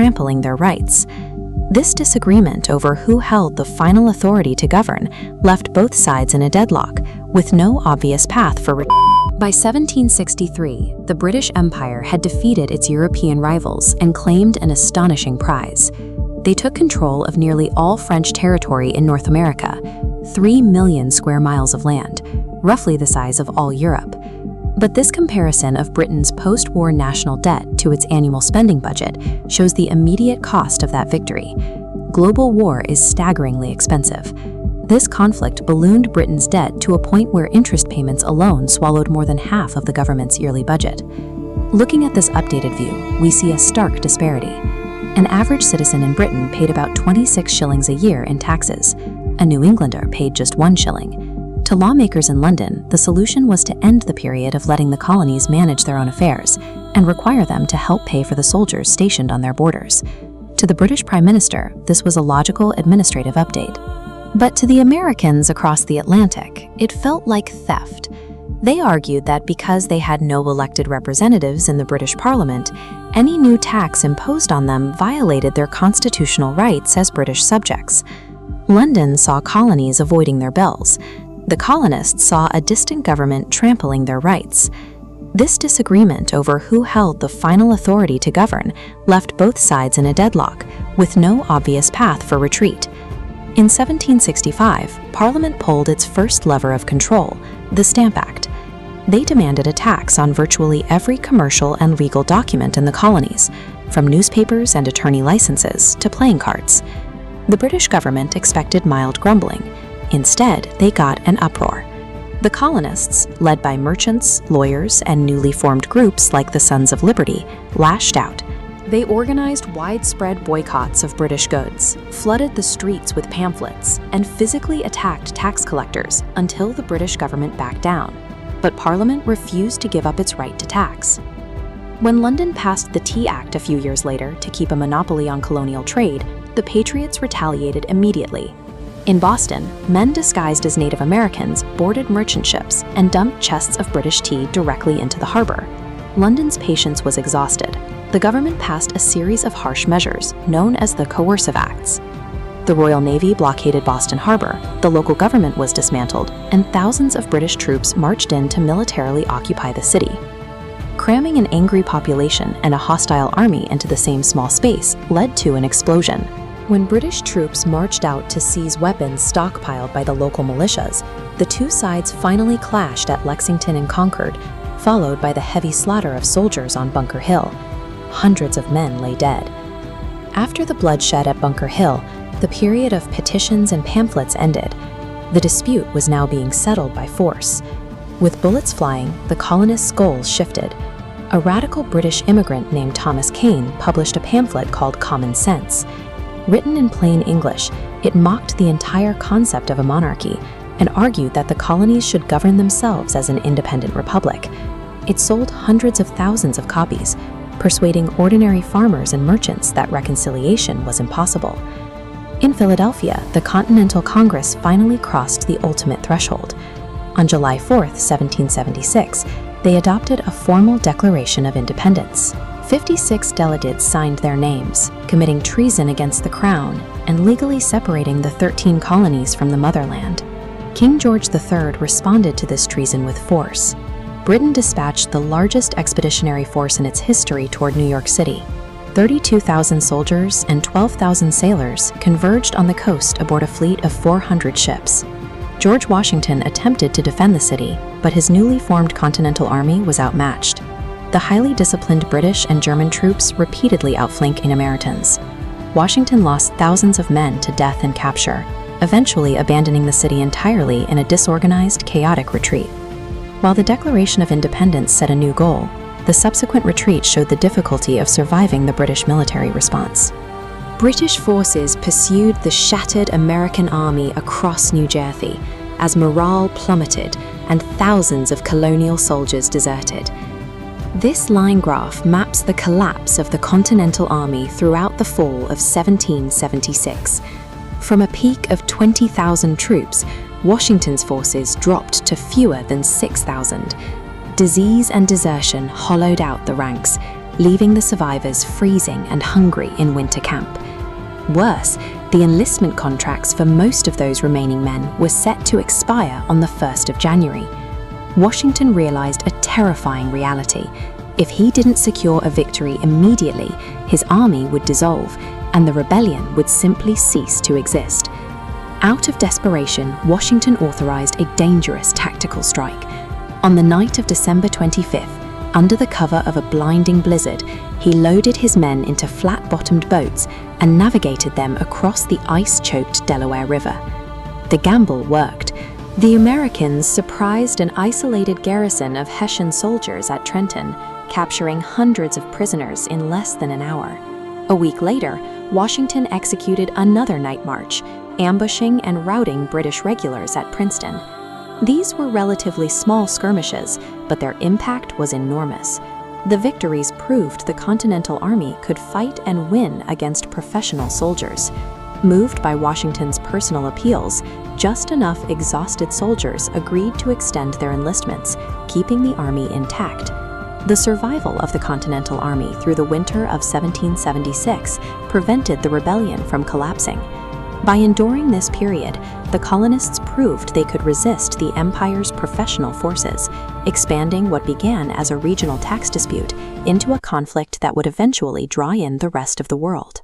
trampling their rights. This disagreement over who held the final authority to govern left both sides in a deadlock, with no obvious path for retreat. By 1763, the British Empire had defeated its European rivals and claimed an astonishing prize. They took control of nearly all French territory in North America, 3 million square miles of land, roughly the size of all Europe. But this comparison of Britain's post-war national debt to its annual spending budget shows the immediate cost of that victory. Global war is staggeringly expensive. This conflict ballooned Britain's debt to a point where interest payments alone swallowed more than half of the government's yearly budget. Looking at this updated view, we see a stark disparity. An average citizen in Britain paid about 26 shillings a year in taxes. A New Englander paid just 1 shilling. To lawmakers in London, the solution was to end the period of letting the colonies manage their own affairs and require them to help pay for the soldiers stationed on their borders. To the British Prime Minister, this was a logical administrative update. But to the Americans across the Atlantic, it felt like theft. They argued that because they had no elected representatives in the British Parliament, any new tax imposed on them violated their constitutional rights as British subjects. London saw colonies avoiding their bills. The colonists saw a distant government trampling their rights. This disagreement over who held the final authority to govern left both sides in a deadlock, with no obvious path for retreat. In 1765, Parliament pulled its first lever of control, the Stamp Act. They demanded a tax on virtually every commercial and legal document in the colonies, from newspapers and attorney licenses to playing cards. The British government expected mild grumbling. Instead, they got an uproar. The colonists, led by merchants, lawyers, and newly formed groups like the Sons of Liberty, lashed out. They organized widespread boycotts of British goods, flooded the streets with pamphlets, and physically attacked tax collectors until the British government backed down. But Parliament refused to give up its right to tax. When London passed the Tea Act a few years later to keep a monopoly on colonial trade, the Patriots retaliated immediately. In Boston, men disguised as Native Americans boarded merchant ships and dumped chests of British tea directly into the harbor. London's patience was exhausted. The government passed a series of harsh measures, known as the Coercive Acts. The Royal Navy blockaded Boston Harbor, the local government was dismantled, and thousands of British troops marched in to militarily occupy the city. Cramming an angry population and a hostile army into the same small space led to an explosion. When British troops marched out to seize weapons stockpiled by the local militias, the two sides finally clashed at Lexington and Concord, followed by the heavy slaughter of soldiers on Bunker Hill. Hundreds of men lay dead. After the bloodshed at Bunker Hill, the period of petitions and pamphlets ended. The dispute was now being settled by force. With bullets flying, the colonists' goals shifted. A radical British immigrant named Thomas Kane published a pamphlet called Common Sense. Written in plain English, it mocked the entire concept of a monarchy and argued that the colonies should govern themselves as an independent republic. It sold hundreds of thousands of copies, persuading ordinary farmers and merchants that reconciliation was impossible. In Philadelphia, the Continental Congress finally crossed the ultimate threshold. On July 4, 1776, they adopted a formal Declaration of Independence. 56 delegates signed their names, committing treason against the crown and legally separating the 13 colonies from the motherland. King George III responded to this treason with force. Britain dispatched the largest expeditionary force in its history toward New York City. 32,000 soldiers and 12,000 sailors converged on the coast aboard a fleet of 400 ships. George Washington attempted to defend the city, but his newly formed Continental Army was outmatched. The highly disciplined British and German troops repeatedly outflanked Americans. Washington lost thousands of men to death and capture, eventually abandoning the city entirely in a disorganized, chaotic retreat. While the Declaration of Independence set a new goal, the subsequent retreat showed the difficulty of surviving the British military response. British forces pursued the shattered American army across New Jersey as morale plummeted and thousands of colonial soldiers deserted. This line graph maps the collapse of the Continental Army throughout the fall of 1776. From a peak of 20,000 troops, Washington's forces dropped to fewer than 6,000. Disease and desertion hollowed out the ranks, leaving the survivors freezing and hungry in winter camp. Worse, the enlistment contracts for most of those remaining men were set to expire on the 1st of January. Washington realized a terrifying reality. If he didn't secure a victory immediately, his army would dissolve, and the rebellion would simply cease to exist. Out of desperation, Washington authorized a dangerous tactical strike. On the night of December 25th, under the cover of a blinding blizzard, he loaded his men into flat-bottomed boats and navigated them across the ice-choked Delaware River. The gamble worked. The Americans surprised an isolated garrison of Hessian soldiers at Trenton, capturing hundreds of prisoners in less than an hour. A week later, Washington executed another night march, ambushing and routing British regulars at Princeton. These were relatively small skirmishes, but their impact was enormous. The victories proved the Continental Army could fight and win against professional soldiers. Moved by Washington's personal appeals, just enough exhausted soldiers agreed to extend their enlistments, keeping the army intact. The survival of the Continental Army through the winter of 1776 prevented the rebellion from collapsing. By enduring this period, the colonists proved they could resist the empire's professional forces, expanding what began as a regional tax dispute into a conflict that would eventually draw in the rest of the world.